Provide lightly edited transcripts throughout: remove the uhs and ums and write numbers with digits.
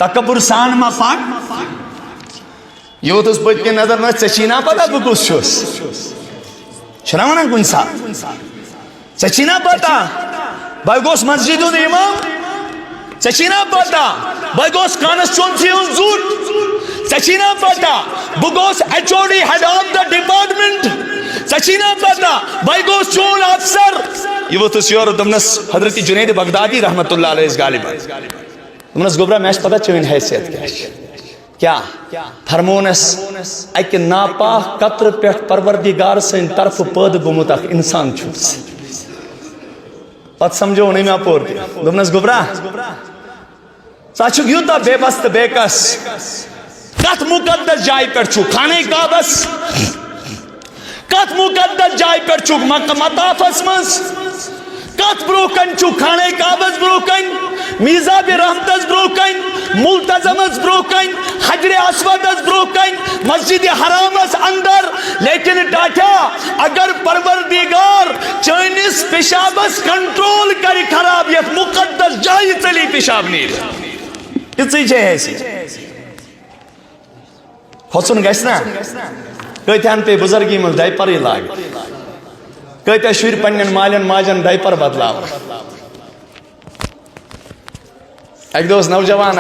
تکبر سان ما پاک یوت اس پت کے نظر نہ چچینا پتا بکس چھس چھنا ونان کن سا چچینا پتا بھائی گوس مسجد امام چچینا پتا بھائی گوس کانسٹیچوئنسی ہن زوٹ چچینا پتا بگوس HOD head of the department چچینا پتا بھائی گوس چون افسر یہ وہ تو سیور دمنس حضرت جنید بغدادی رحمت اللہ علیہ غالبا دمنس گوبرا میش پتا چوین حیثیت کیا فرمونس ایک ناپاک قطر پیٹھ پروردگار سے طرف پید گومت اخ انسان چھوس پت سمجھو نہیں میں پور دیا دمنس گوبرا ساچھو یوتا بے بست بے کس کت مقدس جائے پر چھو خانے کعبس کت مقدس جائے پر چھو مکہ مطافس منز کت بروکن چھو خانے کعبس بروکن میزاب رحمتس بروکن ملتزمس بروکن حجر اسودس بروکن مسجد حرامس اندر لیکن ڈاٹا اگر پروردگار چینس پیشابس کنٹرول کری خرابیت مقدس جائے چلی پیشاب نیر کسی چھے ایسی حسن گشنا کتان پہ بزرگی مل ڈائپر ہی لاگ کتیا شور پنن مالین ماجن ڈائپر بدلاو ایک دوست نوجوان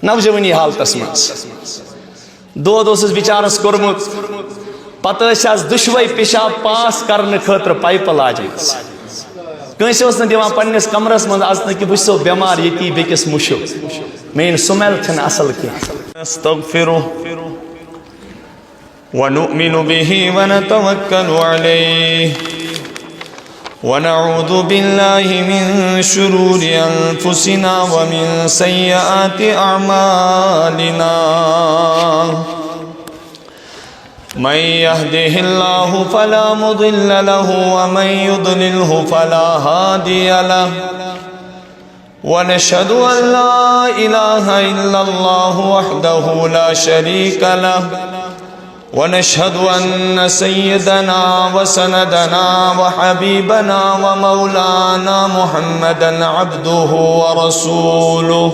نوجوانی حالتس مز دوس بچارس کورمت پتہ دشوے پیشاب پاس کرنے خاطر پائپ لاجمس کنس دیوان پنس کمرس من اژن کہ بس بیمار یتی بیکس مشو مین سمیل چھن اصل کی نستغفره ونؤمن به ونتوکل علیہ ونعوذ بالله من شرور انفسنا ومن سیئات اعمالنا من يهده الله فلا مضل له ومن يضلله فلا هادي له ونشهد أن لا إله إلا الله وحده لا شريك له ونشهد أن سيدنا وسندنا وحبيبنا ومولانا محمدا عبده ورسوله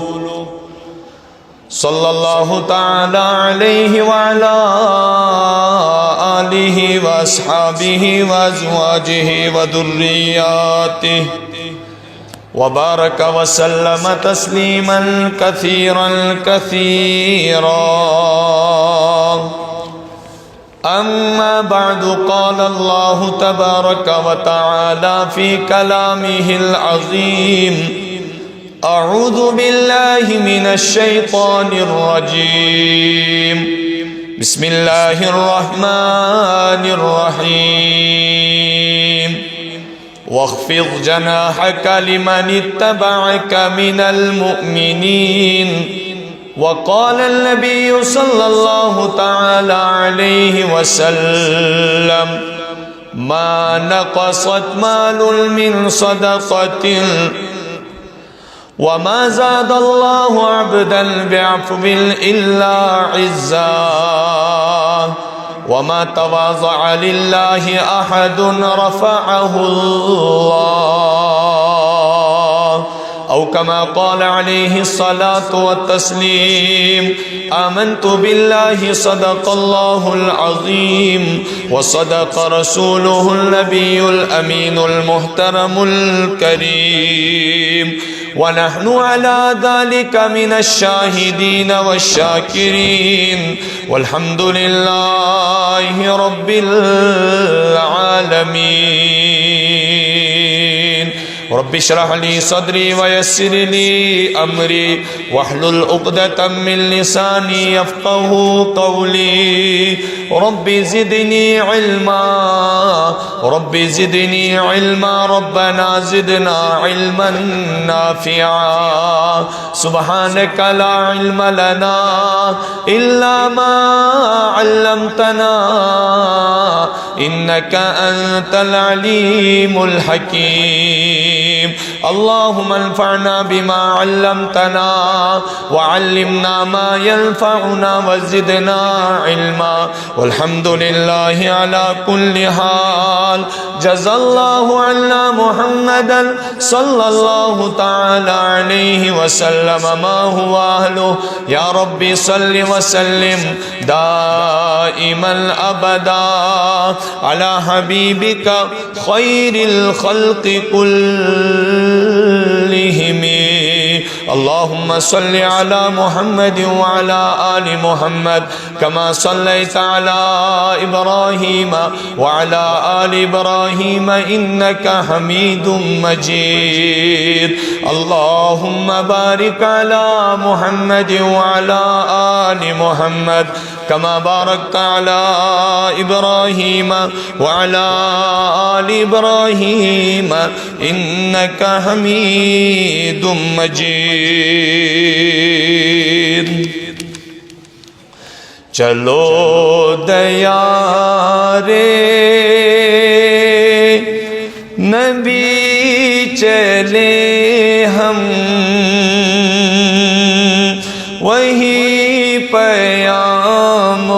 صلى الله تعالى عليه وعلى آله وأصحابه وأزواجه وذرياته وبارك وسلم تسليما كثيرا كثيرا أما بعد قال الله تبارك وتعالى في كلامه العظيم أعوذ بالله من الشيطان الرجيم بسم الله الرحمن الرحيم واخفض جناحك لمن اتبعك من المؤمنين وقال النبي صلى الله تعالى عليه وسلم ما نقصت مال من صدقة وما زاد الله عبدا بعفو إلا عزا وما تواضع لله أحد رفعه الله أو كما قال عليه الصلاة والتسليم آمنت بالله صدق الله العظيم وصدق رسوله النبي الأمين المحترم الكريم ونحن على ذلك من الشاهدين والشاكرين والحمد لله رب العالمين رب اشرح لي صدري ويسر لي أمري واحلل عقدة من لساني يفقه قولي رب زدني علما رب زدني علما ربنا زدنا علما نافعا سبحانك لا علم لنا إلا ما علمتنا إنك أنت العليم الحكيم اللهم انفعنا بما علمتنا وعلمنا ما ينفعنا وزدنا علما والحمد لله على كل حال. جزا الله عنا محمدا صلى الله تعالى عليه وسلم ما هو أهله. يا ربي صل وسلم دائما أبدا على حبيبك خير الخلق كلهم. اللهم صل على محمد وعلى آل محمد كما صليت على إبراهيم وعلى آل إبراهيم إنك حميد مجيد. اللهم بارك على محمد وعلى آل محمد كما باركت على إبراهيم وعلى آل إبراهيم إنك حميد مجيد. چلو دیارے نبی چلے ہم وہی پیام و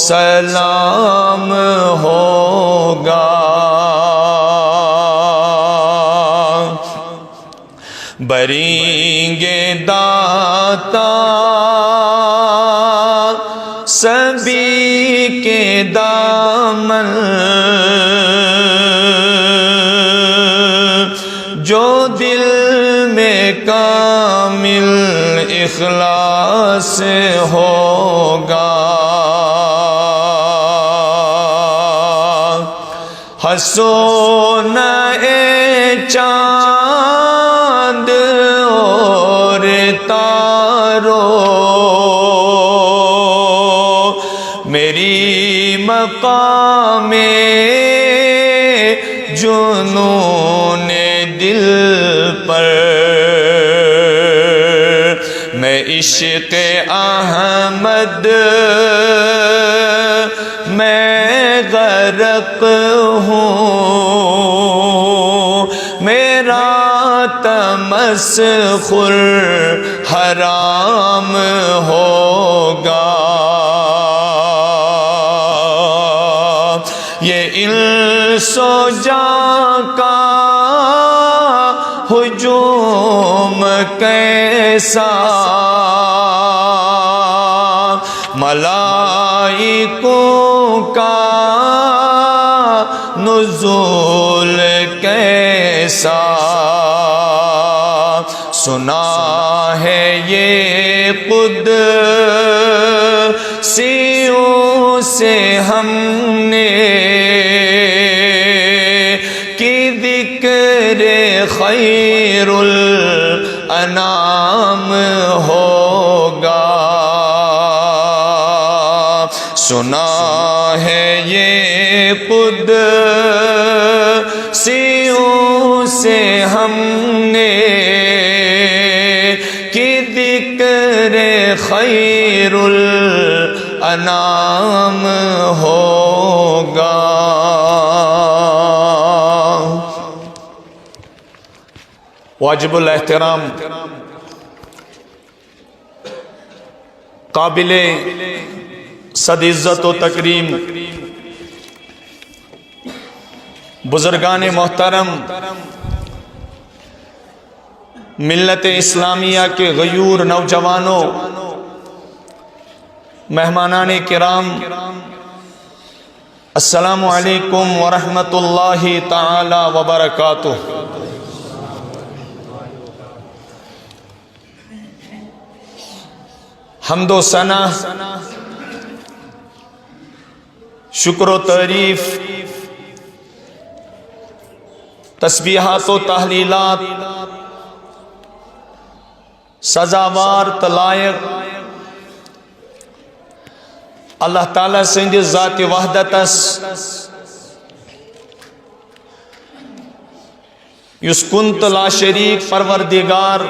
سلام ہوگا. بریں گے داتا سبھی کے دامن جو دل میں کامل اخلاص ہوگا. ہنسو نہ اے چاند اور تارو میری مقام جنون دل پر. میں عشق احمد میں غرق ہوں. میرا تمسخر حرام ہوگا. یہ انس و جاں کا ہجوم کیسا ملائکوں کا نزول کیسا. سنا ہے یہ قدسیوں سے ہم نے کہ ذکر خیر الانام ہوگا. سنا ہے یہ قدسیوں سے ہم نے کہ ذکر خیر الانام ہوگا. واجب الاحترام قابل صد عزت و تکریم بزرگان محترم ملت اسلامیہ کے غیور نوجوانوں مہمانان کرام السلام علیکم ورحمۃ اللہ تعالی وبرکاتہ. حمد و ثنا شکر و تعریف تسبیحات و تحلیلات سزاوار تلائق اللہ تعالیٰ سند ذات وحدتس یس کنت لا شریک پروردگار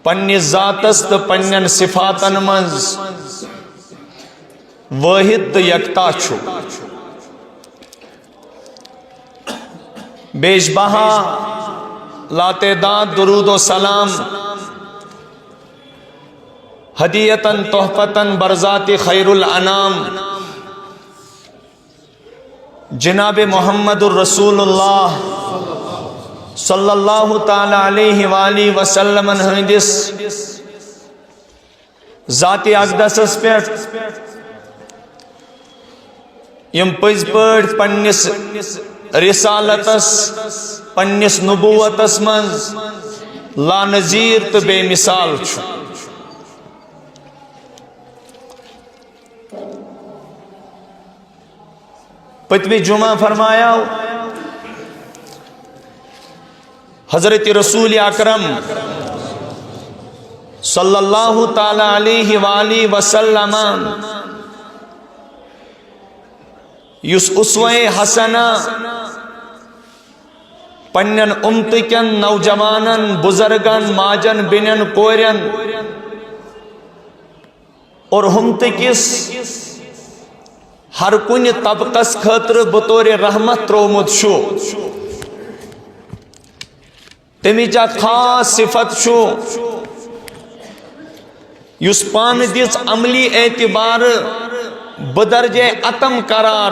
پنی ذاتس تو پنین صفاتن منز واحد یکتا چھو. بیش بہا لاتعداد درود و سلام ہدیتاً تحفتاً برذات خیر الانام جناب محمد الرسول اللہ صلی اللہ تعالی علیہ وآلہ وسلم ہندس ذات اقدس پیٹھ یم پز پٲٹھۍ پننس رسالتس پننس نبوتس من لا نظیر تو بے مثال چھُ پتوی جمعہ فرمایا حضرت رسول اکرم صلی اللہ تعالی علیہ وآلہ وسلم یس اسوہ حسنہ پنن امتکن نوجوانن بزرگن ماجن بینن کورین اور ہمتکس ہر کن طبقس خاطر بطور رحمت ترومت شو تمیچا خاص صفت شو یس پان دس عملی اعتبار بدرجہ اتم قرار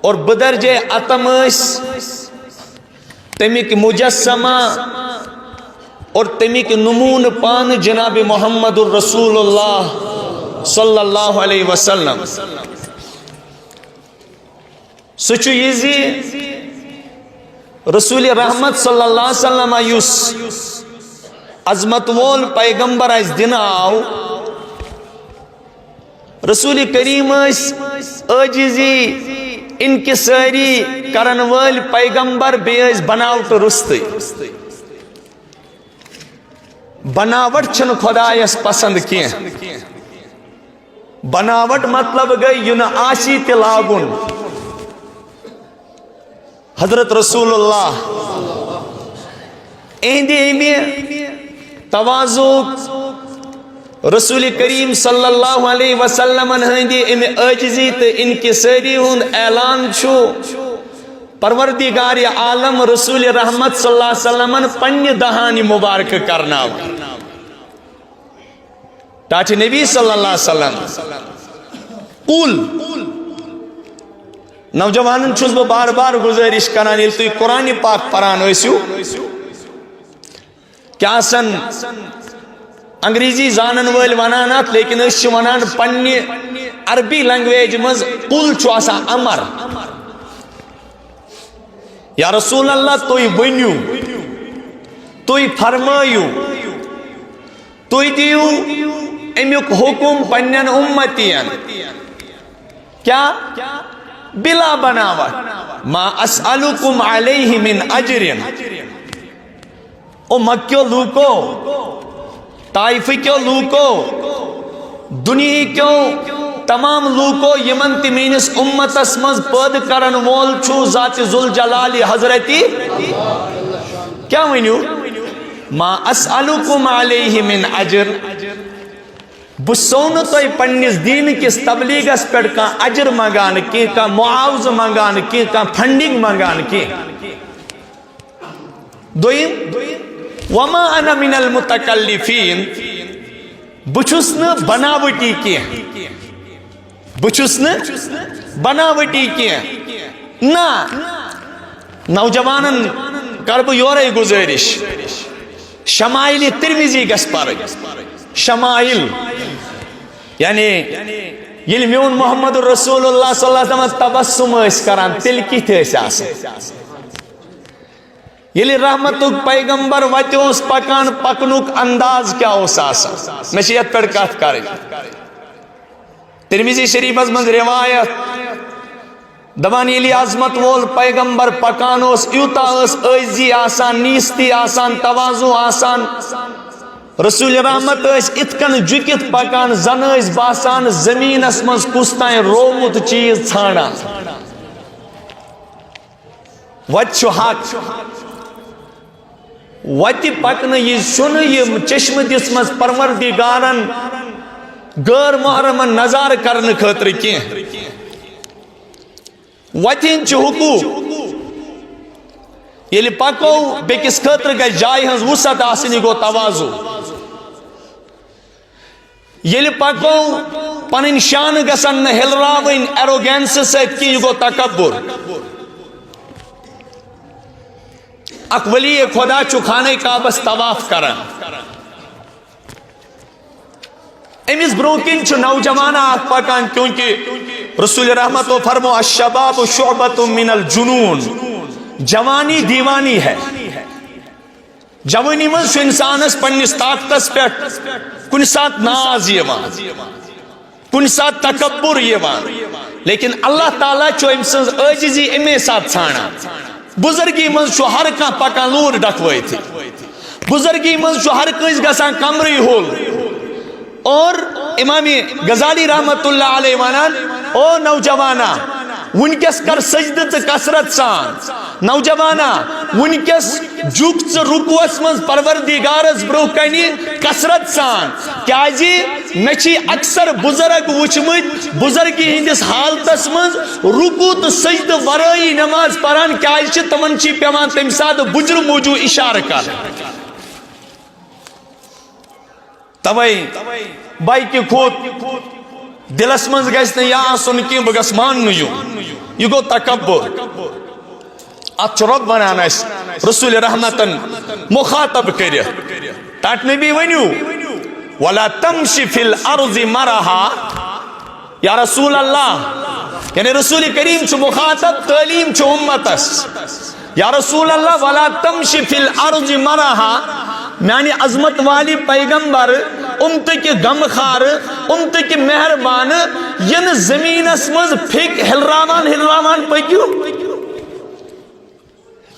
اور بدرجہ اتم تمیک مجسمہ اور تمیک نمون پان جناب محمد الرسول اللہ صلی اللہ علیہ وسلم سچو یزی رسول رحمت صلی اللہ علیہ وسلم یس عظمت وول پیغمبر اس دن آو رسول کریم عاجزی انکساری کرن وال پیغمبر بیس بناوٹ رستے بناوٹ چھن خدایس پسند کیا بناوٹ مطلب گئی ین آشی تلاگن حضرت رسول اللہ اہدی تواضع رسول کریم صلی اللہ علیہ وسلم ہندی امی عاجزی تو انکساری ہند اعلان چھو پروردگار عالم رسول رحمت صلی اللہ علیہ وسلم پنی دہانی مبارک کرنا ٹاچ نبی صلی اللہ علیہ وسلم قول نوجوانن چھوز با بار بار گزارش کران یل تو قرآن پاک پران ہوئیسیو کیا سن انگریزی زانن وال ونانات لیکن اس ونان پنی عربی لنگویج مز قل چھو آسا امر یا رسول اللہ توی ونیو توی فرمایو توی دیو امیک حکم پنین امتین کیا بلا بناوٹ ما اسألکم علیہ من اجرین او مکیو لوکو طائفی کیوں لوکو دنیا کیوں تمام لوکو یمن تمینس امت اسمز پد کرن وول چھو ذات ذوالجلالی حضرتی کیا ونیو ما اسألکم علیہ من اجر بسون تو پنیس دین کس تبلیغ اس پر کا اجر مگان کی کا معاوض مگان کی کا فنڈنگ مگان کی دویم وما انا من المتکلفین بچھسن بناوٹی کی بچھسن بناوٹی کی نا نوجوانن کرب یورے گزارش شمائل ترمیزی گس پر شمائل یعنی یل میون محمد رسول اللہ صلی اللہ علیہ وسلم تبسم اس کران تل کی تھے آسان یلی رحمت پیغمبر وتیوس پکان پکنک انداز کیا اس آسان نشیت پر کات کریں ترمیزی شریف از من روایت دبان یلی عظمت وول پیغمبر پکانوس یوتا اس عزی آسان نیستی آسان تواضع آسان رسول رحمت اس اتکن جکت پکان زن اس باسان زمین اسمز کستائیں رومت چیز چھانا وچو حق وتی پکن یہ سن یہ چشم دسمز پروردگارن غیر محرمن نظار کرن خاطر کی وتین چھ حقوق یلی پکو بیکس خطر گئی جائے ہنز وسعت آسنی گو توازو یلی پکو پنن شان گسن نہ ہلراوین ایروگینس سۭتۍ کینٛہہ یہِ گوٚو تکبر اک ولی خدا چھُ خانہ کعبس طواف کران امس برونٛہہ کِنۍ چھُ نوجوان اکھ پکان کیونکہ رسول رحمت و فرمو الشباب شعبۃ من الجنون جوانی دیوانی ہے جوانی منٛز چھُ انسانس پننس طاقتس پٮ۪ٹھ کُنہِ ساتہٕ ناز یِوان کُنہِ ساتہٕ تکبر یِوان لیکن اللہ تعالیٰ چھُ أمۍ سٕنٛز عٲجزی امی ساتہٕ ژھانڈان بزرگی منٛز چھُ ہر کانٛہہ پکان لوٗر ڈکھوٲیتھٕے بزرگی منٛز چھُ ہر کٲنٛسہِ گژھان کمرٕے ہوٚل اور امام غزالی رحمت اللہ علیہ ونان او نوجوانا ونکس کر سجدہ تو کثرت سان نوجوانا ونکس جھک ژٕ رکوعس منٛز پروردگارس برونٛہہ کنہِ کثرت سان کیازِ مےٚ چھ اکثر بزرگ وچھمٕتۍ بزرگی ہندس حالتس منٛز رکوع تو سجدہ ورٲیی نماز پران کیازِ چھِ تمن چھ پیوان تمہِ ساتہٕ بُجرٕ موجوٗب اشارٕ کرُن توے بائکہِ کھوت دلس منٛز گژھِ نہٕ یہِ آسُن کینٛہہ بہٕ گژھٕ ماننہٕ یُن یہِ گوٚو تکبر اتھ چھُ رۄب ونان اسہِ رسول رحمتن مخاطب کٔرِتھ ٹاٹھ نبی ؤنِو ولا تمشی فی الارض مرحا یا رسول اللہ یعنی رسول کریم چھُ مخاطب تعلیم چھُ امتس یا رسول اللہ ولا تمشی فی الارض مرحا میانی عظمت والی پیغمبر امتک غمخار امتک مہربان ین زمینس مز پھک ہلراوان پکیو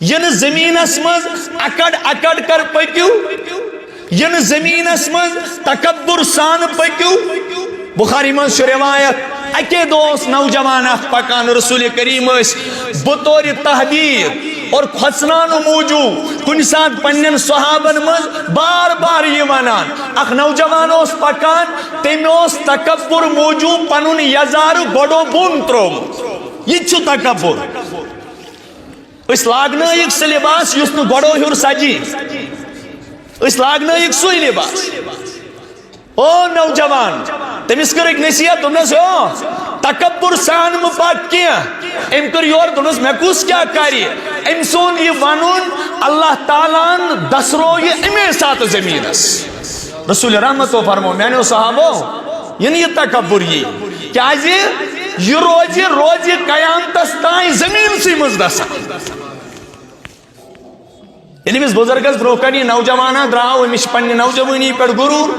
ین زمینس مز اکڑ کر پکیو ین زمینس مز تکبر سان پکیو بخاری مز روایت اکے دوست نوجوان پکان رسول کریم بطور تحدید اور کھسنان موجود کن سات پنن صحابن مز بار بار یہ ونان اخ نوجوان اس پکان تم اس تکبر موجود پنن یزار گڑو بون تروم یہ چھو تکبر اس لاگنا ایک سے لباس یس نو گڑو ہور سجی اس لاگنا ایک سوئی لباس او نوجوان تمس کر ایک نصیحت دنس ہو تکبر سان مپاک کیا ام کر یور دنس میں کس کیا کری ام سون یہ ونون اللہ تعالیٰ دسرو یہ امی سات زمینس رسول رحمت و فرمو میں نے صحابو یعنی یہ تکبر یہ کیا یہ روزی قیامتس تائیں زمین سی مزدسا یعنی بس بزرگس بروکنی نوجوانا دراؤ امش پنی نوجوانی پر گرور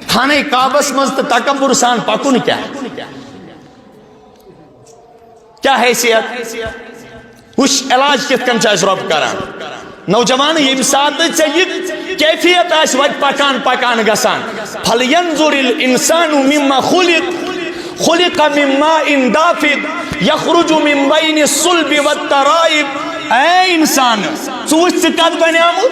خانہ کعبس مز تکبر سان پکن کیا حیثیت وش علاج کت کن چاہیے رب کران نوجوان یم سات یہ کیفیت آس وت پکان گسان فلینظر الانسان مما خلق من ماء دافق یخرج من بین الصلب والترائب اے انسان ژٕ کت بنیامت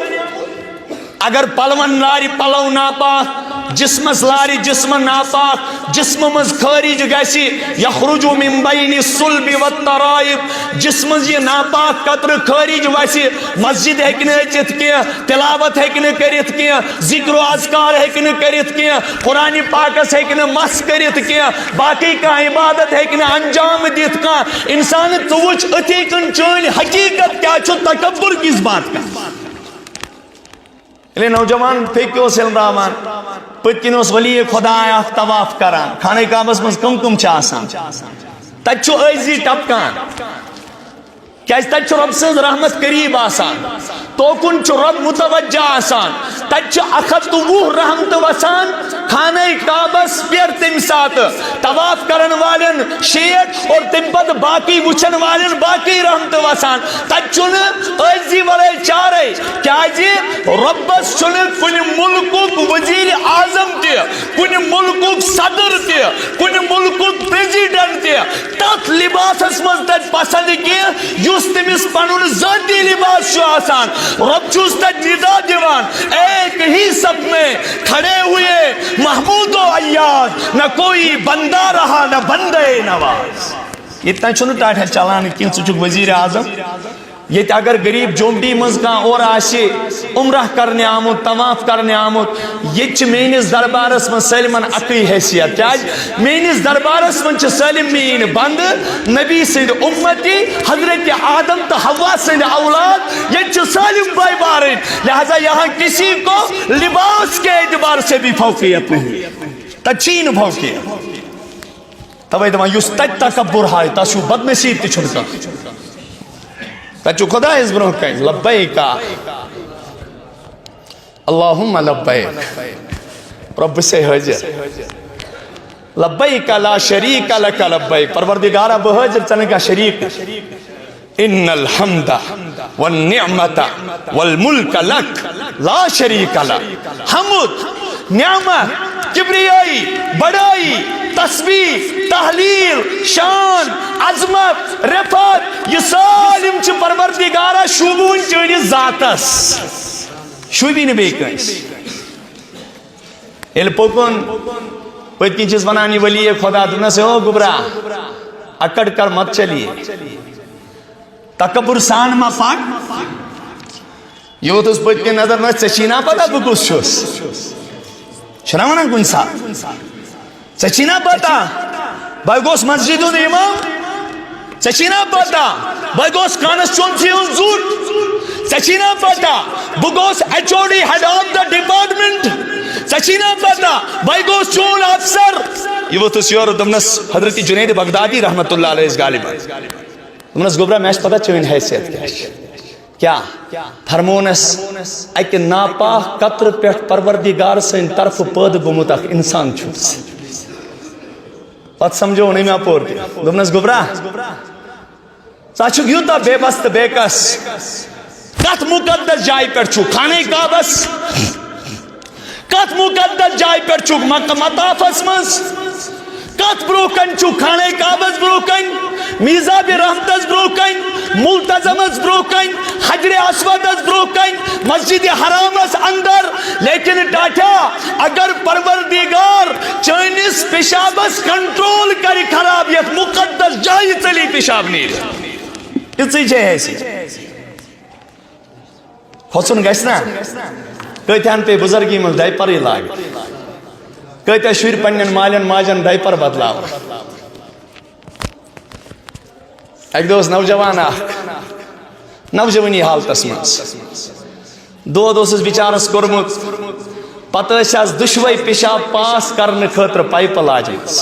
اگر پلون لاری پلو ناپاک جسمس لاری جسم ناپاک جسم مز خارج گسی یخرج من بین الصلب والترائب جسم یہ ناپاک قطر خارج وسی مسجد ہیکن اچت کی تلاوت ہیکن کرت کی ذکر و اذکار ہیکن کرت کی قرآن پاکس ہیکن مس کرت کی باقی کا عبادت ہیکن انجام دیت کا انسان توچ اتھی کن چون حقیقت کیا چھو تکبر کس بات کا لے نوجوان پھیکیو سلرامان پتکنوس ولی خدا آیا طواف کران خانہ کعبس مز کم آسان تت چھو عزی ٹپکان کیا تت چھو رب سن رحمت قریب آسان توکن چھو رب متوجہ آسان تت چھو اخت وہ رحمت وسان خانہ کعبس پیر تم سات طواف کرن والن شیٹ اور تم پت باقی وچن والن باقی رحمت وسان تت چھو عزی والے چارے کیا جی ربس چھو کن ملکک وزیر اعظم تی کن ملکک صدر تی کن ملکک پریزیڈنٹ تی تت لباسس مز تت پسند کی یس تمس پنن ذاتی لباس چھو آسان رب چھوس تت ندا دیوان ایک ہی سب میں کھڑے ہوئے محمود و عیاض نہ کوئی بندہ رہا نہ بندے نواز اتنا چھو ٹاٹھ چلان کی ژٕ وزیر اعظم یہ اگر غریب جومڈی مز کان اور آشے عمرہ کرنے آمد طواف کرنے آمد یہ مینس دربارس من سالمن اکی حیثیت کیا مینس دربارس من سالم مین بند نبی سند امتی حضرت آدم تو حوا سند اولاد یہ سالم بائی بارن لہذا یہاں کسی کو لباس کے اعتبار سے بھی فوقیت نہیں تچین فوقیت توے دما یس تت تکبر ہے تاسو بدنصیب تہ چھن کان تچو خدا اس برو کہیں لبیک اللہم لبیک رب سے حاضر لبیک لا شریک لک لبیک پروردگارہ بحاضر چنے کا شریک ان الحمد والنعمت والملک لک لا شریک لک حمد نعمت کبریائی بڑائی تسبیح تحلیل شان عظمت رفعت یہ سالم چھ پروردگارہ شوبون چونس ذاتس شوبی نہ بیٚیہِ کٲنٛسہِ ییٚلہِ پوٚکُن پٔتۍ کِنۍ چھِس وَنان یہِ ولی خدا دوٚپنَس او گوبرا اکڑ کر مت چلیے تکبر سان ما پک یہ اوتھُس پٔتۍ کِنۍ نظر نہ ژےٚ چھی نا پتہ بہٕ کُس چھُس چھُنا وَنان کُنہِ ساتہٕ ژےٚ چھی نا پتہ بہٕ گوس مسجد ہُنٛد اِمام ژےٚ چھی نا پتہ بہٕ گوس کانسچُونسی ہُنٛد زُٹ ژےٚ چھی نا پتہ بہٕ گوس HOD head of the department ژےٚ چھی نا پتہ بہٕ گوس چون افسر یہ ووتھُس یورٕ دوٚپنَس حضرت جُنید بغدادی رحمتہ اللہ علیہ غالباً دوٚپنَس گوبرا مےٚ چھِ پتہ چٲنۍ حیثیت کیٛاہ چھِ کیا فرمونس اکہ ناپاک قطر پیٹھ پروردگار سن طرف پٲدٕ گوٚمُت اکھ انسان چھُس پتہٕ سمجھو نہیں میں پور دوٚپنَس گوبرا ژٕ چھُکھ یوٗتاہ بے بس تہٕ بے کس کتھ مقدس جایہِ پٮ۪ٹھ چھُکھ خانہ کعبس کتھ مقدس جایہِ پٮ۪ٹھ چھُکھ مکہ مطافس منٛز کتھ برونٛہہ کنہِ چھُکھ خانہ کعبس برونٛہہ کنہِ میزاب رحمتس برونٛہہ کنہِ ملتزمس برونٛہہ کنہِ حجر اسودس برونٛہہ کنہِ مسجد حرامس اندر لیکن ٹاٹھیا اگر پروردگار چٲنِس پیشابس کنٹرول کرِ خراب یتھ مقدس جایہِ ژٔلی پیشاب نیرِ یِژٕے چھے حیثیت کھوژُن گژھِ نا کۭتہن پے بُزرگی منٛز ڈایپرٕے لاگٕنۍ کۭتیاہ شُرۍ پننٮ۪ن مالٮ۪ن ماجٮ۪ن ڈایپر بدلاوان اکہِ دۄہ اوس نوجوان اکھ نوجوانی حالتس منٛز دود اوسُس بِچارس کوٚرمُت پتہٕ ٲسۍ آز دُشوے پیشاب پاس کرنہٕ خٲطرٕ پایپہٕ لاجمٕژ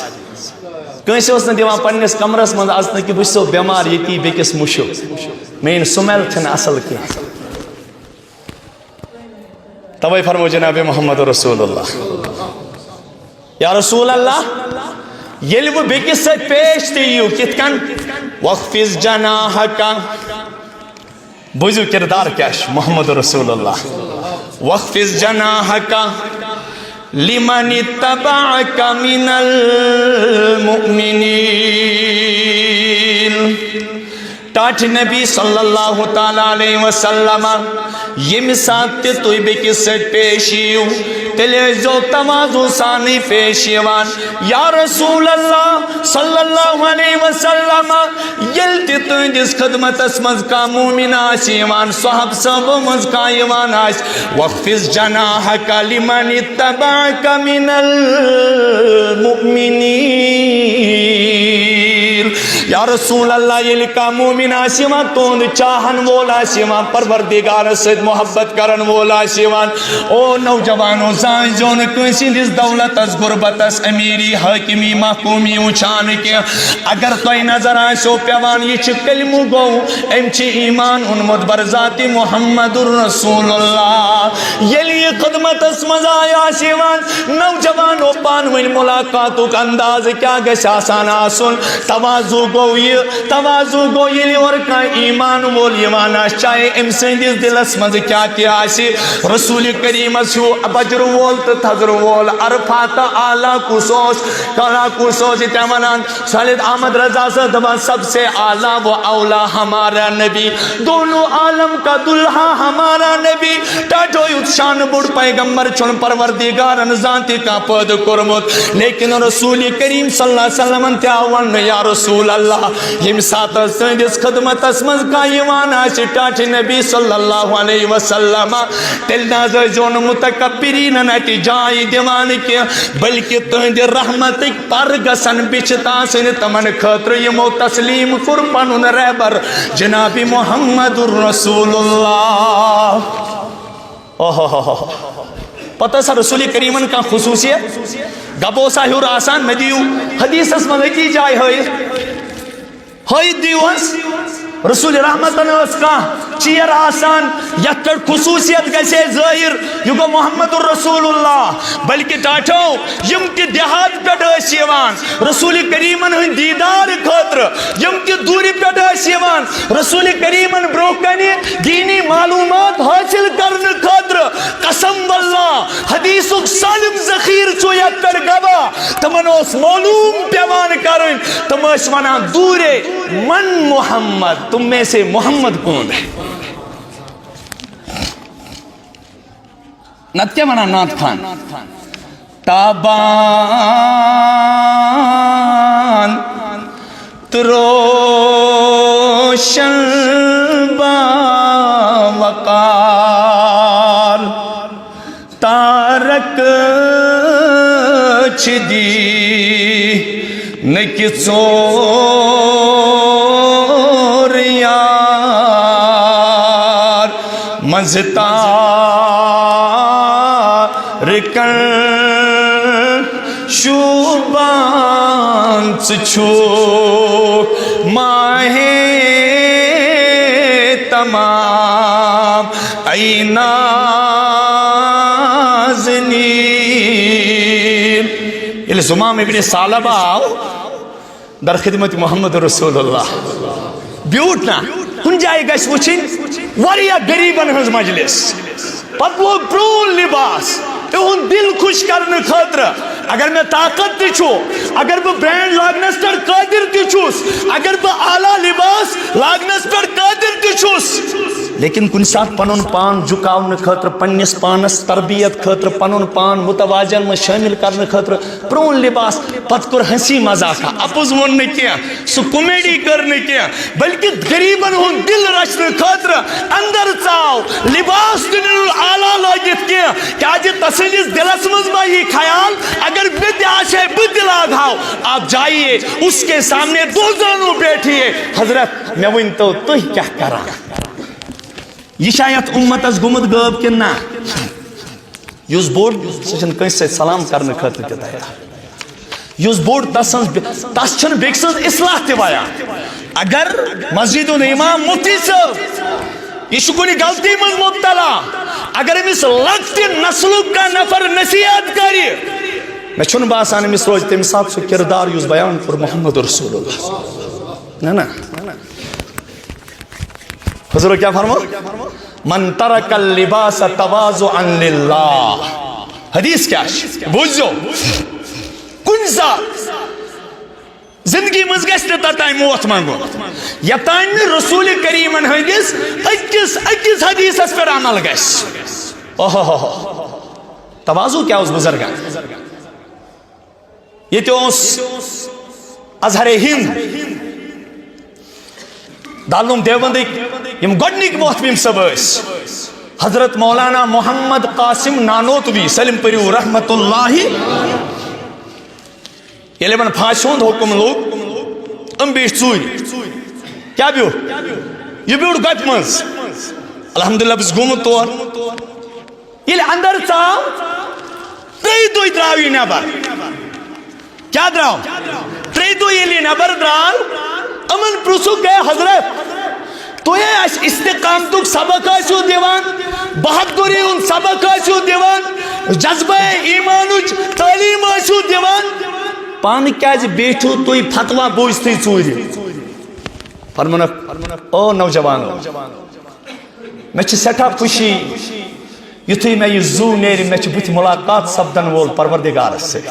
کٲنٛسہِ اوس نہٕ دِوان پننِس کمرس منٛز اژنہٕ کہِ بہٕ چھُسو بٮ۪مار ییٚتی بیٚکِس مُشُک میٲنۍ سُمیل چھنہٕ اصل کینٛہہ توے فرمو جناب محمد رسول اللہ یا رسول اللہ ییٚلہِ بہٕ بیٚکِس سۭتۍ پیش تہِ یِیِو کِتھ کٔنۍ وَخفِض جناحک بوٗزِو کِردار کیٛاہ چھُ محمد رسول اللہ وَخفِض جناحک لمن اتبعک من المؤمنین ٹاٹھ نبی صلی اللہ تعالیٰ علیہ وسلم ییٚمہِ ساتہٕ تہِ تُہۍ بیٚکِس سۭتۍ پیش یِیِو تیٚلہِ ٲسۍزیو تواضع سانٕے پیش یِوان یا رسول اللہ صلی اللہ علیہ وسلم ییٚلہِ تہِ تُہنٛدِس خدمتس منٛز کانٛہہ مومِن آسہِ یِوان صحب صٲبو منٛز کانٛہہ یِوان آسہِ وَخفِض جناحک لمن اتبعک من المؤمنین یا رسول اللہ ییٚلہِ کانٛہہ مومِن آسہِ یِوان تُہُنٛد چاہن وول آسہِ یِوان پروردگارس سۭتۍ محبت کرن وول آسہِ یِوان او نوجوانو زٲنۍزیو نہٕ کٲنٛسہِ ہٕنٛدِس دولتس غُربتس امیٖری حٲکمی محکوٗمی وٕچھان کینٛہہ اگر تۄہہِ نظر آسیو پٮ۪وان یہِ چھِ کلمہٕ گوٚو أمۍ چھِ ایٖمان اوٚنمُت برذاتِ محمد الرسول اللہ ییٚلہِ یہِ خدمتس منٛز آسہِ یِوان نوجوانو پانہٕ ؤنۍ مُلاقاتُک انداز کیٛاہ گژھِ آسان آسُن تواضع گوٚو یہِ تواضع گوٚو ییٚلہِ یورٕ کانٛہہ ایٖمان وول یِوان آسہِ چاہے أمۍ سٕنٛدِس دِلس منٛز کیٛاہ تہِ آسہِ رسوٗلِ کریٖمس ہیوٗ بجرٕ وول تہٕ تھزرٕ وول عرفا تہٕ اعلیٰ کُس اوس کالا کُس اوس ییٚتٮ۪ن وَنان خالد احمد رضا صٲب دپان سب سے اعلیٰ و اولا ہمارا نبی دونوں عالم کا دلہا ہمارا نبی ٹاٹھو یُتھ شانہٕ بوٚڑ پیغمبر چھُنہٕ پروردگارن زانٛہہ تہِ کانٛہہ پٲدٕ کوٚرمُت لیکن رسوٗلِ کریٖم صلی اللہ علیہ وسلمن تہِ آو وننہٕ یا رسول اللہ اللہ یم سات تہندس خدمتس من قائمان آس ٹاٹھ نبی صلی اللہ علیہ وسلم تیل ناز زون متکبرین نت جائے دیوان کی بلکہ تہند رحمت پر گسن بچتا سن تمن خاطر یمو تسلیم کور پنن رہبر جناب محمد الرسول اللہ. پتہ سا رسول کریمن کا خصوصیت گبو سا ہور آسان میں دیو حدیث اس میں کی جائے ہوئی دیوس رسول رحمتن اس کا چیر آسان یت پر خصوصیت گیسے ظاہر یہ گو محمد الرسول اللہ بلکہ ٹاٹھو یم کی دیہات پیٹ ایسیوان رسول کریمن ہن دیدار خاطر یم کی دوری پیٹ ایسیوان رسول کریمن بروکنی دینی معلومات حاصل کرنے خاطر قسم واللہ حدیث سالم ذخیر چو یت پر گوا تمن اس معلوم پیوان کرن تم اس ونا دورے من محمد تم میں سے محمد کون ہے نت کیا منا نات خان تابان تروشن با وقار تارک چھدی نکی مزتا رکن شوبان چھو ماہ تمام ای نازنی یہ زمام ابن سالبہ در خدمت محمد رسول اللہ بیوٹنا کن جائے گا اس وچھن واریا گریبن ہنز مجلس پت لوگ پرون لباس اہن دل خوش کرنے خاطر اگر میں طاقت تی چھو اگر میں برینڈ لاگنس پر قادر تی چھوس اگر میں اعلیٰ لباس لاگنس پر قادر تی چھوس لیکن کن ساتھ پنن پان جھکاؤن خاطر پنیس پانس تربیت خاطر پنن پان متوازن میں شامل کرنے خاطر پرون لباس پت کر ہنسی مزاقہ اپوز وننے کیا سو کومیڈی کرنے کیا بلکہ غریبن ہون دل رچنے خاطر اندر چاو لباس دنل اعلیٰ لاگت کیا کہ آج تسلیس دلس مز بائی خیال اگر بد آشے بد لاگاؤ آپ جائیے اس کے سامنے دو زانوں بیٹھئے حضرت میں وہ انتو تو ہی کیا کرا یہ شاید امت از گمت غاب کننا یوز بورڈ سچن کنس سے سلام کرنے خاطر کہتا ہے یوز بورڈ تسچن بیکسنز اصلاح تے بایا اگر مسجد امام مفتی صاحب یہ شکونی غلطی مز مبتلا اگر امس لگتی نسلوک کا نفر نصیحت کری میں چھن باسان امس روز تم ساتھ سو کردار یوز بیان پر محمد رسول اللہ نا حضور کیا فرمو من ترک اللباس تواضعا للہ حدیث کیا بوجھو کنزا زندگی مزگشت تتائی موت مانگو یتائی رسول کریمن حدیث اکیس حدیث اس پر عمل گش تواضع کیا اس بزرگا یہ تو اس ازہر ہند دالوم دیوبندک یم گڈنک محتمیم سبس حضرت مولانا محمد قاسم نانوتوی سلم پریو رحمت اللہ یہ لبن پھاشوند حکم لوگ بیش چوری کیا بیو یہ بیوڑ گٹ منز الحمدللہ بس گومت طور یہ اندر چاو تری دوئی دراوی نبر کیا دراو تری دوئی یہ نبر درال امن پرسو گئے حضرت تو یہ استقامتک سبق آسو دیوان بہادری ان سبق آسو دیوان جذبہ ایمانوچ تعلیم آسو دیوان پان کیا جی بیٹھو تو یہ فتوہ بوجھتی چوری فرمونک او نوجوان میں چھ سٹھا خوشی یتھوی میں یہ زو نیری میں چھ بوتھ ملاقات سبدن وول پروردگار سے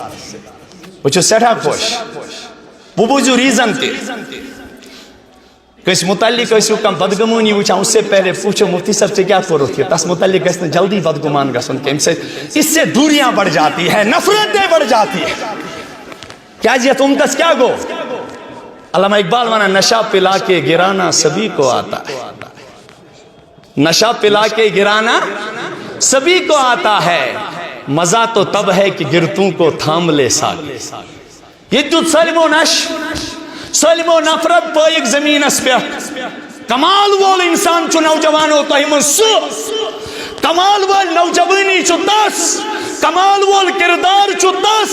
وہ چھ سٹھا خوش وہ بوجھو ریزن تے کس متعلق ایسو کم بدگمونی وچھا اس سے پہلے پوچھو مفتی صاحب سے کیا کرو تھی تس متعلق اس نے جلدی بدگمان کا سن کے اس سے دوریاں بڑھ جاتی ہے نفرتیں بڑھ جاتی ہے کیا جی تم تس کیا گو علامہ اقبال وانا نشہ پلا کے گرانا سبھی کو آتا ہے، نشہ پلا کے گرانا سبھی کو آتا ہے، مزہ تو تب ہے کہ گرتوں کو تھام لے ساکے. یہ جو سلم و نش سلم و نفرت پائک زمین اس پہ کمال وول انسان چو نوجوانو تہمن سو کمال وول نوجوانی چو تس کمال وول کردار چو تس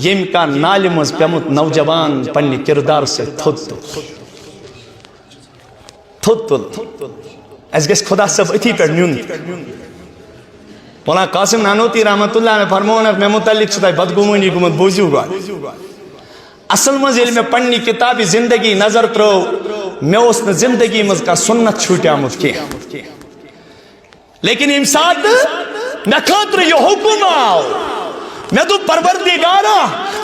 یم کا نالمز پیمت نوجوان پنی کردار سے تھت اس گس خدا سب اتھی پر نیون. مولانا قاسم نانوتی رحمت اللہ نے فرمونا میں متعلق چھتا ہے بدگمانی گمت بوزیو گا اصل مزیل میں پڑھنی کتابی زندگی نظر ترو میں اس نے زندگی مز کا سنت چھوٹیا مجھ کی لیکن امساد میں خاطر یہ حکم آؤ میں تو پروردگارا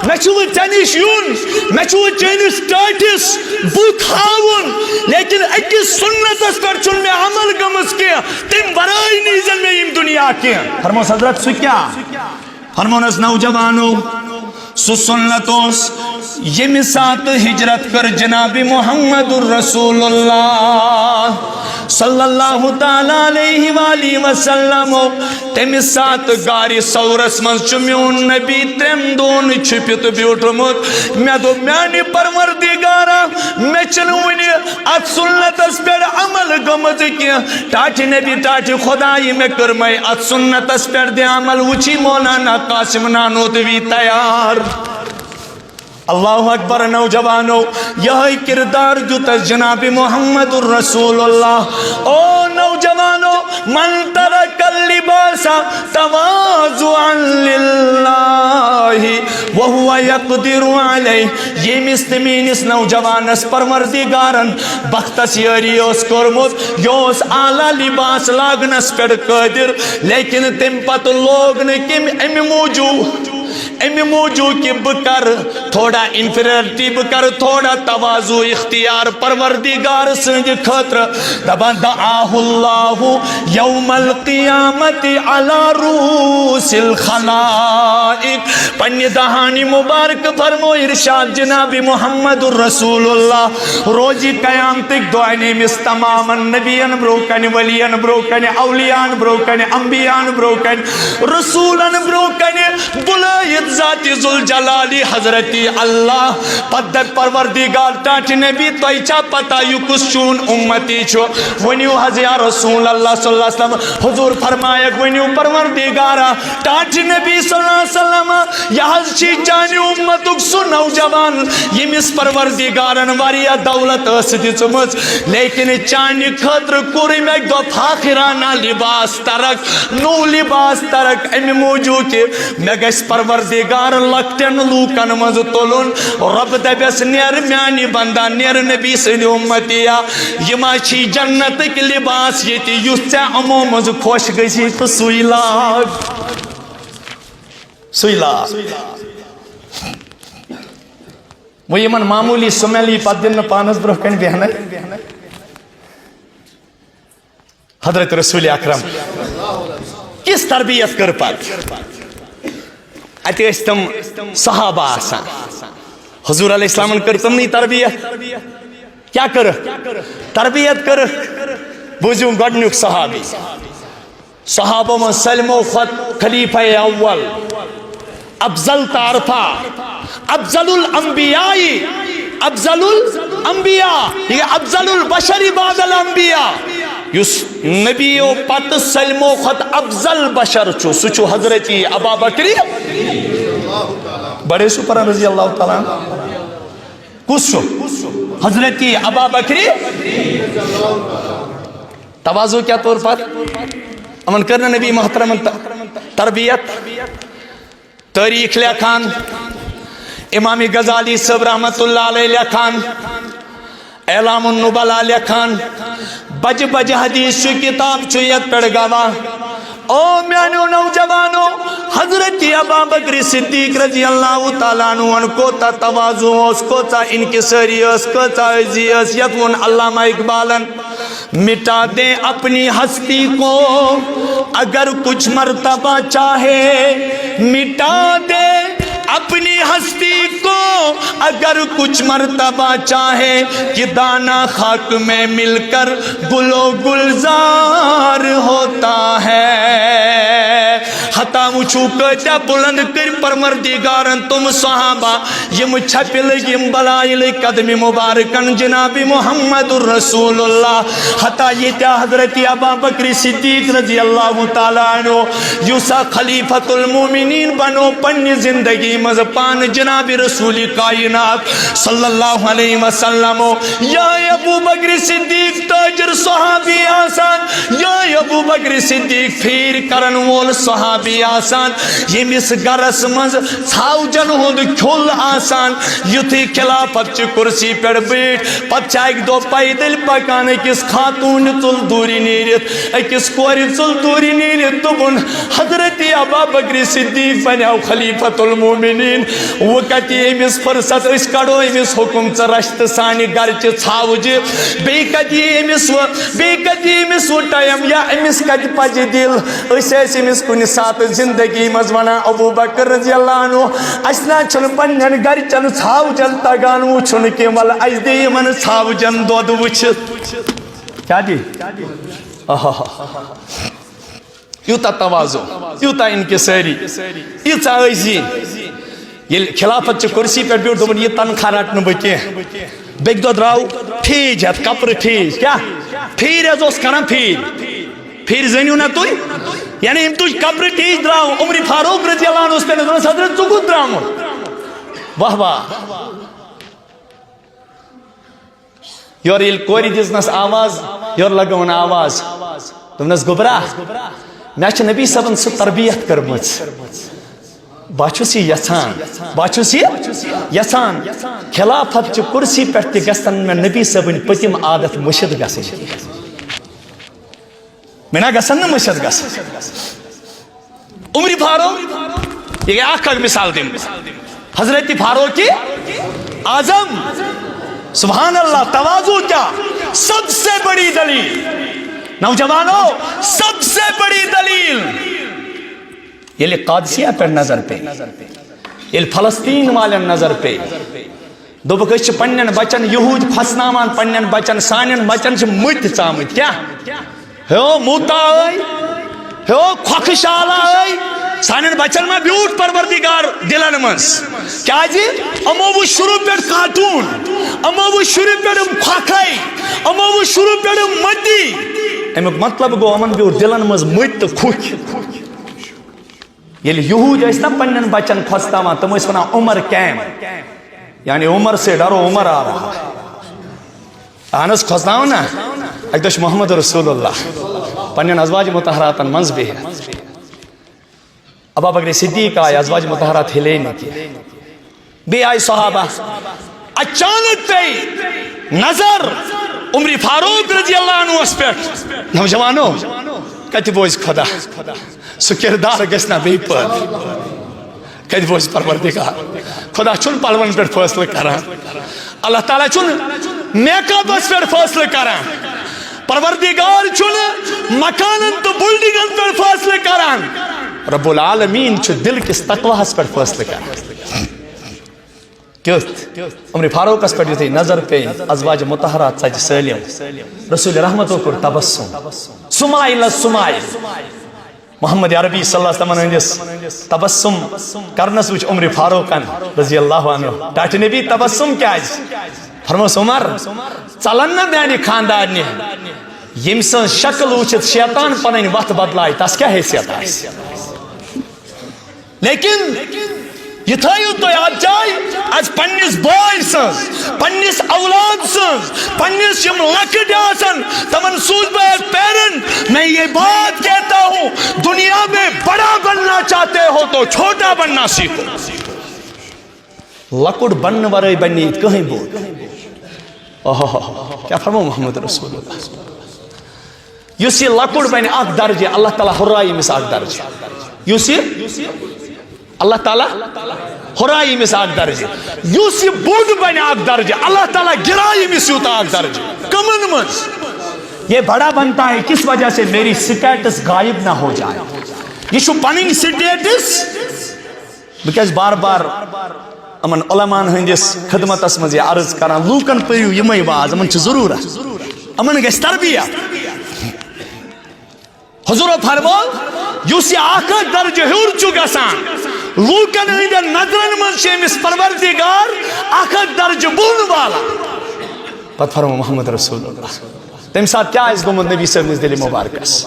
میں چھوئی چنیش یون میں چھوئی چنیش ٹائٹس بکھاون لیکن اکی سنت اس پر چن میں عمل گمس کیا تم برائی نیزن میں ام دنیا کیا. فرموس حضرت سو کیا فرمونس نوجوانو سو سنتوس یہ مسات ہجرت کر جناب محمد الرسول اللہ صلی اللہ تعالیٰ علیہ وآلہ وسلم تم سات گاری سورس من چمیون نبی ترم دون چھپت بیوٹمت میں دو میانی پروردگارا میں چنونی ات سنت اس پر عمل گمت کیا ٹاٹی نبی ٹاٹی خدای میں کرمائی ات سنت اس پر دے عمل وچی مولانا قاسم نانوتوی تیار. اللہ اکبر. نوجوانو یہی کردار جو تس جناب محمد الرسول اللہ. او نوجوانو من ترک اللباس تواضعا للہ وہو یقدر علیہ. یہ مستمین اس نوجوان اس پروردگارن بختس یاری اس کرمت یوس اعلیٰ لباس لاگنس پر قادر لیکن تم پت لوگ نے کم امی موجو کی بکر تھوڑا انفیریٹی بکر تھوڑا تواضع اختیار پروردگار سنج خطر دبان دعاہ اللہ یوم القیامت علی روس الخلائق. پنی دہانی مبارک فرمو ارشاد جناب محمد الرسول اللہ روزی قیامتک دعائنی مستماما نبیان بروکن ولیان بروکن اولیان بروکن انبیان بروکن رسولان بروکن بلائیت ذات ذوالجلالی حضرتی اللہ پدر پروردگار ٹاٹی نبی تویچا پتا یو کس چون امتی چھو ونیو حضیا رسول اللہ صلی اللہ علیہ وسلم حضور فرمائک ونیو پروردگارا ٹاٹی نبی صلی اللہ علیہ وسلم یہاں چی چانی امتک سو نوجوان یمس پروردگارن واریا دولت اسدی چمز لیکن چانی خطر کوری میں دو فاخرانہ لباس ترک نو لباس ترک امی موجو کے میں گیس پروردگار لکٹن لوکن مز تولن رب دبیس نیر میانی بندہ نیر نبی سنی امتیا یما چھی جنت کی لباس یتی یوچا امو مز خوش گئی تو سوئی لاگ وہ یمن معمولی سمیلی پدن پانس برہ کن بہن حضرت رسول اکرم کس تربیت کر پات اتیس تم صحابہ آسان حضور علیہ السلام کر تم نہیں تربیت کیا کر تربیت کر بوزیوں گڑنیوک صحابی صحابہ میں سلم و خط خلیفہ اول افضل تعرفہ افضل الانبیاء افضل الانبیاء یہ افضل البشر بعد الانبیاء یس نبی و پت سلم و خط افضل بشر چھو سچو حضرتی ابا بکری بڑے سپر رضی اللہ تعالیٰ کس چھو حضرتی ابا بکری تواضع کیا طور پر امن کرنا نبی محترم تربیت تاریخ لکھان امام غزالی صاحب رحمت اللہ علیہ لکھان اعلام النبلاء لکھان بج بج حدیث چو کتاب چویت پڑ گوا او میانو نوجوانو حضرت ابا بکر صدیق رضی اللہ تعالیٰ عنہ کو تا تواضع اس کو تا انکساری اس کو تا عزیز یتون علامہ اقبالن مٹا دیں اپنی ہستی کو اگر کچھ مرتبہ چاہے مٹا دیں اپنی ہستی کو اگر کچھ مرتبہ چاہے کہ دانا خاک میں مل کر گل و گلزار ہوتا ہے حتا وچھو کتیا بلند کر پروردگارن تم صحابہ یم چھپی لگ یم بلائی لگ قدم مبارکن جناب محمد الرسول اللہ حتا یہ حضرت ابا بکر صدیق رضی اللہ تعالیٰ عنہ یوسا خلیفۃ المومنین بنو پنی زندگی مز پان جناب رسول کائنات صلی اللہ علیہ وسلم یا ابو بکر صدیق تاجر صحابی آسان یا ابو بکر صدیق پھیر کرن وول صحابی آسان یمس گرس مز ژھاوجن ہند کھل آسان یتھی خلافت چہ کرسی پہ بیٹھ پتہ اک دو پیدل پکان اکس خاتون ژل دوری نیرت اکس کور ژل دوری نیرت دوپن حضرت ابا بکر صدیق بنیو خلیفۃ المومنین وہ کتی امس فرصت اس کڑو امس حکم ژ رشت سانہ گرچہ ژھاوجہ بیٚیہِ کتی امس وہ ٹائم یا امس کتہ پزِ دل اس امس کن سات زندگی مز ونان ابو بکر رضی اللہ عنہ اسنا چھن پنن گرچن ژھاوجن تگان وچھن کی ول اس دے یمن ژھاوجن دود وچھت کیا دی یوتا تواضع یوتا انکساری یوتا عزی یہ خلافت چہ کرسی پہ بیٹھ دوپن یہ تنخواہ رٹن بہ کی بیک دو دراو ٹھیج ہتھ کپر ٹھیج کیا پھیر حظ اوس کران پھیر زنیو نا تُہۍ یعنی تُج قبر ٹھیج دراو عمر فاروق رضی اللہ عنہ اس پہ دونس حضرت ژٕ کوٚت درامُت واہ واہ یور ییٚلہِ کورِ دِژنس آواز یور لگٲوٕن آواز دوٚپنس گوٚبرا مےٚ چھِ نبی صٲبن سُہ تربیت کٔرمٕژ بہٕ چھُس یہِ یژھان خلافت چہِ کُرسی پٮ۪ٹھ تہِ گژھن مےٚ نبی صٲبٕنۍ پٔتِم عادت مٔشِد گژھٕنۍ مینا گژھن نہٕ مٔشِد گژھٕنۍ عمر فاروق یہ اکھ مثال دم حضرت فاروق اعظم سبحان اللہ تواضع کیا سب سے بڑی دلیل نوجوانوں سب سے بڑی دلیل یہ قادسیہ پر نظر پہ یہ فلسطین والن نظر پہ دوپک اس پنن بچن یہود پھسناوان پنن بچن سانن بچن چھ مت ژامت کیا ہو موتا آئی ہو کھوکھشالا آئی سانن بچن میں بیوٹ پروردگار دلن منس کیا جی امو وہ شروع پر کارٹون امو وہ شروع پر کھوکھائی امو وہ شروع پر مدی امیک مطلب گو امن بیوٹ دلن منس مت تو کھوک یہ یہود اس نا پنن بچن پھسناوان تم اس ونا عمر کیم یعنی عمر سے ڈرو عمر آ رہا آنس کھسناو نا اکدش محمد رسول اللہ پنن ازواج مطہراتن منز بھی ہے ابا بکر صدیق آئے ازواج مطہرات ہلے نہیں کی بھی آئی صحابہ اچانک پہ نظر عمر فاروق رضی اللہ عنہ اس پر نوجوانوں کہتی بوز خدا سو کردار گسنا بے پر کہتی بوز پروردگار خدا چون پلون پر فیصلہ کران اللہ تعالیٰ چون میک اپ اس پر فیصلہ کران پروردگار چون مکانن تو بلڈنگن پر فیصلہ کران رب العالمین چو دل کس تقوی اس پر فیصلہ کران کیوت عمر فاروق اس پر جو تھی نظر پہ ازواج مطہرات سج سلیم رسول رحمتوں پر تبسم سمائل سمائل محمد عربی صلی اللہ علیہ وسلم تبسم کرنس وچ عمر فاروقن رضی اللہ عنہ ڈاکٹر نبی تبسم کیا ہے فرموس عمر چلن نہ میانہ خاندان یم سن شکل وچت شیطان پنن وقت بدلائے تس کیا حیثیت آئے لیکن یہ تھایو تو یاد جائے آج پنیس بوائے سن پنیس اولاد سن پنیس یم لکڑ آسن تمن سوز بے پیرنٹ میں یہ بات کہتا ہوں دنیا میں بڑا بننا چاہتے ہو تو چھوٹا بننا سیکھو لکڑ بننے ورائے بنی کہیں بود کیا فرمو محمد رسول اللہ یوسی لکڑ بنی آگ درجہ اللہ تعالیٰ حرائی مس آگ درجہ یوسی اللہ تعالیٰ حرائی مس آگ درجہ یوسی بود بنی آگ درجہ اللہ تعالیٰ گرائی مس یوتا آگ درجہ کمن مس یہ بڑا بنتا ہے کس وجہ سے میری سٹیٹس غائب نہ ہو جائے یہ شو پننگ سٹیٹس بکیاز بار بار امن علمان ہندس خدمت مز یہ عرض کران لوکن پریو یمے واز امن چھ ضرورت امن گژھِ تربیت حضور فرمو یس یہ اخ درجہ ہیور چھ گژھان لوکن ہندین نظرن مز چھ امس پروردگار اخ درجہ بون والا پتہ فرمو محمد رسول اللہ تم سات کیا اس گومت نبی صاحب نس دل مبارکس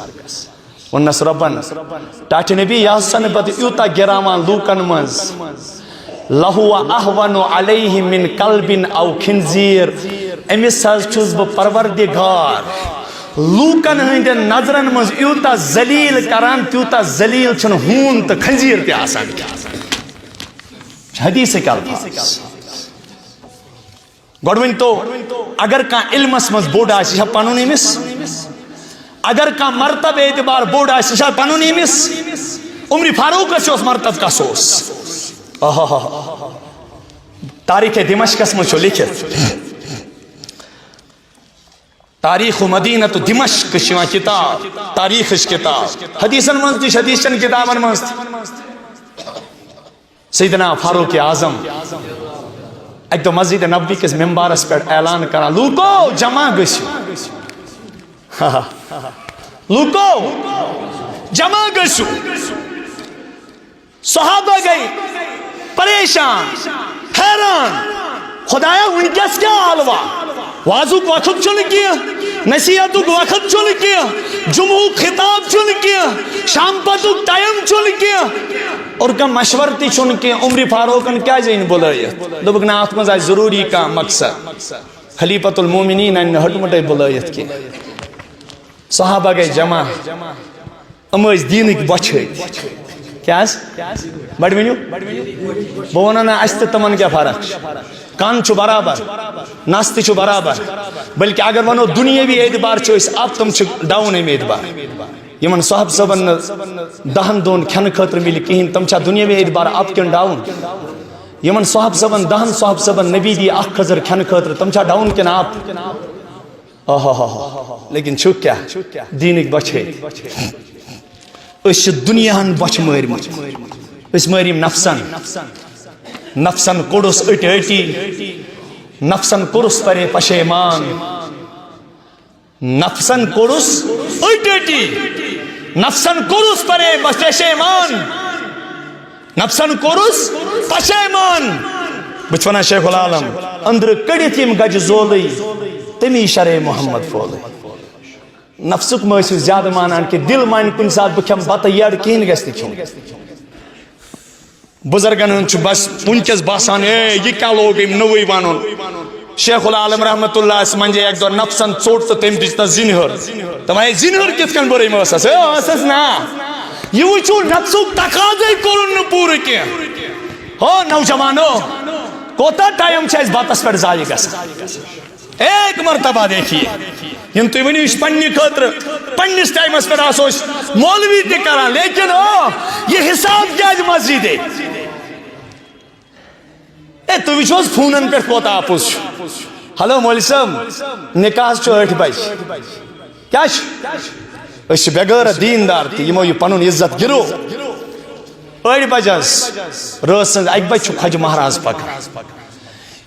ونس ربن ٹاٹ نبی یاسن پتہ یوتا گراوان لوکن مز لہو احون علیہ من قلب او خنزیر امس حظ چھس بہ پروردگار لوکن ہندین نظرن مز یوتا ذلیل کران تیوتا ذلیل چھن ہون تو خنزیر تہ آسان حدیث کیا گوڑوین تو اگر کان علمس مز بوڑ آس یہ پنن امس اگر کان مرتبہ اعتبار بوڑ آس یہ پنن امس عمر فاروق اس مرتب کس اوس تاریخ دمشقس مجھ لکھت تاریخ مدینہ تو دمشق شما کتاب تاریخ کتاب حدیثن منز تھی حدیث چن کتابن منز سیدنا فاروق اعظم ایک دو مسجد نبوی کس ممبارس پر اعلان کرا لوکو جمع گسو لوکو جمع گسو صحابہ گئی پریشان حیران خدایا ونکس کیا حالوا وازوک وقت چل کیا نصیحتوک وقت چل کیا جمعہ خطاب چل کیا شام پتوک ٹائم چل کیا اور کا مشورتی چن کے عمر فاروقن کیا جائیں بلائیت دبک نات مز آج ضروری کا مقصد خلیفۃ المومنین ان ہٹ مٹے بلائیت کی صحابہ گئے جمع امز دینک بچھے کیا بڑھ ونیو بہ ونانا اس تمن کیا فرق کان چھ برابر نست چھ برابر بلکہ اگر ونو دنیاوی اعتبار چھ اب تم چھ ڈاؤن اعتبار یمن صاحب صبن دہن دون کھن خاطر ملی کہین تم چھ دنیاوی اعتبار اب کن ڈاؤن یمن صاحب صبن دہن صاحب صبن نبی دی اخ خضر کھن خاطر تم چھ ڈاؤن کن اب لیکن چھ کیا دینک بچے اس دنیا ہن بچ مارم اس مارم نفسن نفسن کوڑس اٹی اٹی نفسن کورس پرے پشیمان نفسن کورس اٹی اٹی نفسن کورس پرے پشیمان نفسن کورس پشیمان بچونا شیخ العالم اندر کڑیت یم گج زولی تمی شرع محمد فولی نفسک مٲسِو زیادٕ مانان کہ دل مان کُنہِ ساتہٕ بہٕ کھٮ۪مہٕ بتہٕ یڑ کِہیٖنۍ گژھِ نہٕ کھیوٚن بُزرگن ہُنٛد چھُ بس وٕنکٮ۪س باسان یہِ کیٛاہ لوگ أمۍ نوٚوٕے وَنُن شیخ العالم رحمت اللہ اس منجے ایک دۄہ نفسن ژوٚٹ تہٕ تٔمۍ دِژ تس زِنہِ دپان زِنہِ ہٕر کِتھ کٔنۍ بٔرٕے ٲسس ٲسس نا یہِ وٕچھِو نفسُک تقاضے کوٚرُن نہٕ پوٗرٕ کینٛہہ ہو نوجوانو کوتاہ ٹایم چھُ اَسہِ بتس پٮ۪ٹھ ضایع گژھان ایک مرتبہ دیکھیے یم تُہۍ ؤنِو یہِ چھُ پننہِ خٲطرٕ پننِس ٹایمس پٮ۪ٹھ آسو أسۍ مولوی تہِ کران لیکن یہِ حساب کیٛازِ مسجدے تُہۍ وٕچھِو حظ فونن پٮ۪ٹھ کوتاہ اپُز چھُ ہلو مولوی صٲب نکاح چھُ 8 بجہِ کیٛاہ چھُ أسۍ چھِ بےغٲرت دیٖندار تہِ یِمو یہِ پنُن عزت گِرو 8 بجہِ حظ رٲژ سٕنٛز 1 بجہِ چھُ خۄجہِ مہراز پکان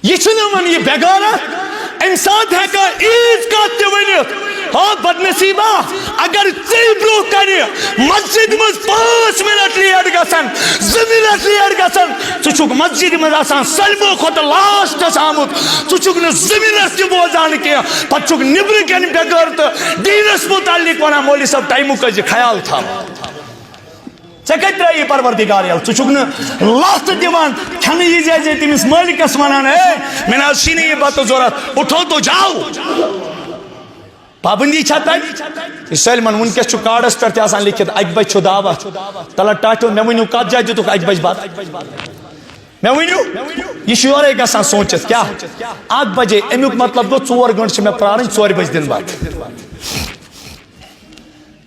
یہ چھُنہٕ یِمن یہِ بےغٲرت امہِ ساتہٕ ہٮ۪کان ایٖژ کتھ تہِ ؤنِتھ ہاں بدنصیبہ اگر ژےٚ برونٛہہ کنہِ مسجد منٛز 5 منٹ لیٹ گژھن 2 منٹ لیٹ گژھن ژٕ چھُکھ مسجد منٛز آسان سٲلمو کھۄتہٕ لاسٹس آمُت ژٕ چھُکھ نہٕ 2 منٹ تہِ بوزان کینٛہہ پتہٕ چھُکھ نٮ۪برٕ کٮ۪ن بےغٲرتہٕ دیٖنس متعلق ونان مولوی صٲب ٹایمُک ٲسۍ زِ خیال تھاوان ژےٚ کتہِ ترٛٲیی پروردگار یَلہٕ ژٕ چھُکھ نہٕ لَتھ دِوان کھٮ۪نہٕ یہِ زِ تٔمِس مٲلکس ونان مےٚ نہ حظ چھی نہٕ یہِ بتہٕ ضوٚرتھ اُٹھو تو جاو پابندی چھا تتہِ یہِ سٲلمن وٕنکٮ۪س چھُ کارڈس پٮ۪ٹھ تہِ آسان لیکھِتھ 1 بجہِ چھُ دعوت تلہٕ ٹاٹھیو مےٚ ؤنِو کتھ جایہِ دِتُکھ 1 بجہِ بتہٕ مےٚ ؤنِو یہِ چھُ یورے گژھان سوٗنٛچِتھ کیٛاہ 1 بجے امیُک مطلب گوٚو 4 گٲنٛٹہٕ چھِ مےٚ پرٛارٕنۍ 4 بجہِ دِنہٕ بتہٕ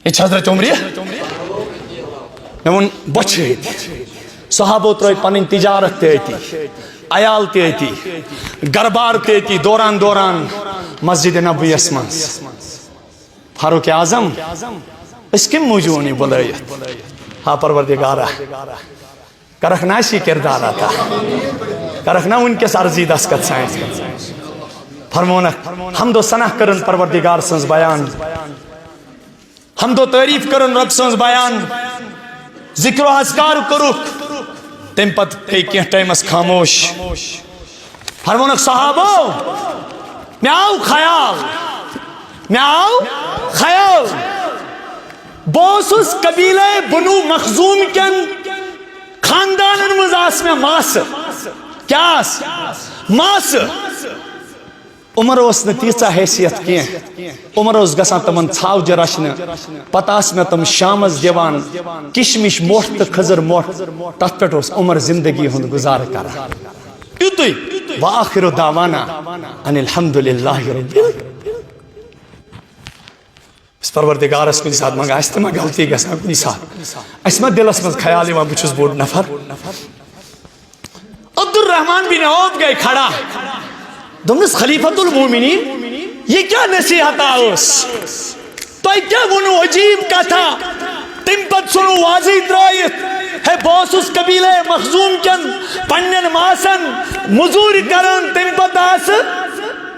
یہِ چھِ حضرت عمرِ مےٚ ووٚن بۄچھِ صحابو ترٛٲے پنٕنۍ تجارت تہِ أتی عیال تہِ أتی گربار تہِ أتی دوران دوران مسجد نبویس منٛز فاروق اعظم أسۍ کَمہِ موٗجوٗب اوٚن یہِ بُلٲیِتھ ہا پروردگارا کرخ ناشی کردار آتا کرخ نا ان کے سارزی دستکت سائن فرمونک حمد و ثنا کرن پروردگار سنز بیان حمد و تعریف کرن رب سنز بیان ذکر و اذکار کرک تم پت کئی کیا ٹائمس خاموش فرمونک صحابو میں آؤ خیال بوسس قبیلہ بنو مخزوم کن خاندان مزاس میں ماس کیا ماس عمر اس نے تیسا حیثیت کیے عمر اس گسان تمن چھاو جراشن پتاس میں تم شامز دیوان کشمش موٹ خزر موٹ تت پہ اس عمر زندگی ہند گزار کرا یوتوی وآخر دعوانا ان الحمدللہ رب اس پروردگار اس کنی ساتھ مانگا اس میں غلطی گسان کنی ساتھ اس میں دل اس میں خیالی وہاں بچوز بورڈ نفر عبدالرحمن بن عوف گئے کھڑا دمنس خلیفت المومنین یہ کیا نصیحت آؤس تو کیا ونو عجیب کا تھا تم پت سنو واضح درائیت ہے بوس اس قبیلہ مخزوم کن پنن ماسن مزور کرن تم پت آس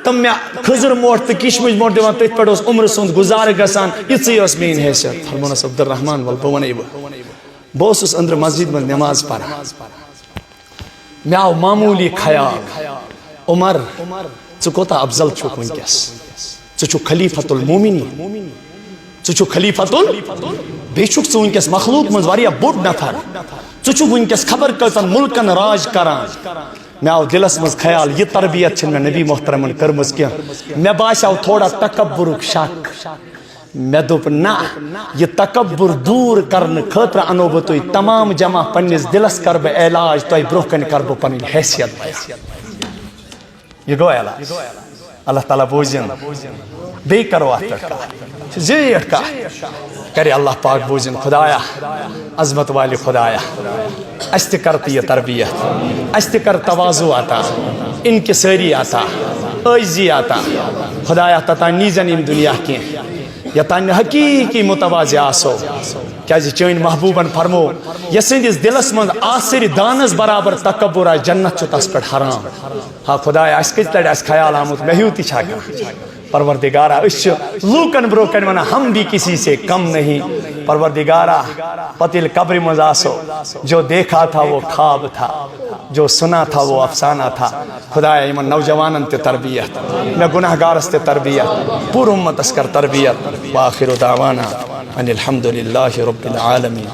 تم میں خضر موٹ کشمش موٹ دیوان تیت پڑھ اس عمر سند گزار گسان اتسی اس مین حیثیت فرمونس عبدالرحمن والبونیب بوس اس اندر مسجد میں نماز پڑھا میں آو معمولی خیال عمر چکوتا افضل چوک ونکس چو خلیفت المومنین چو خلیفت بے چوک چو ونکس مخلوق منزواریا بوڑ نفر چو ونکس خبر کرتن ملکن راج کران میں آو دلس مز خیال یہ تربیت چھن میں نبی محترمن کرمز کیا میں باشاو تھوڑا تکبرک شک میں دوپ نا یہ تکبر دور کرن خطر انو بتوی تمام جمع پنیز دلس کرب علاج توی بروکن کرب پنین حیثیت بیان یہ گو علاج اللہ تعالیٰ بوزن بے کرو آتر کا زیٹ کا کرے اللہ پاک بوزن خدایا عظمت والی خدایا اشت کرتی یہ تربیت اشت کر تواضع آتا انکساری آتا عجزی آتا خدایا تتا نیزن ان دنیا کی یا تان حقیقی متواضع آسو کیا جی چین محبوباً فرمو یا سندس دلس من آسر دانس برابر تکبر آئی جنت چو تس پر حرام ہاں خدایا اس کچھ لڑ اس خیال آمد محیوتی چھاکا پروردگارہ اس لوکن بروکن منا ہم بھی کسی سے کم نہیں پروردگارہ پتل قبر مزاسو جو دیکھا تھا وہ خواب تھا جو سنا تھا وہ افسانہ تھا خدایا ایمان نوجوانن تے تربیت میں گناہگار اس تے تربیت پور امت اس کر تربیت وآخر دعوانا ان الحمدللہ رب العالمین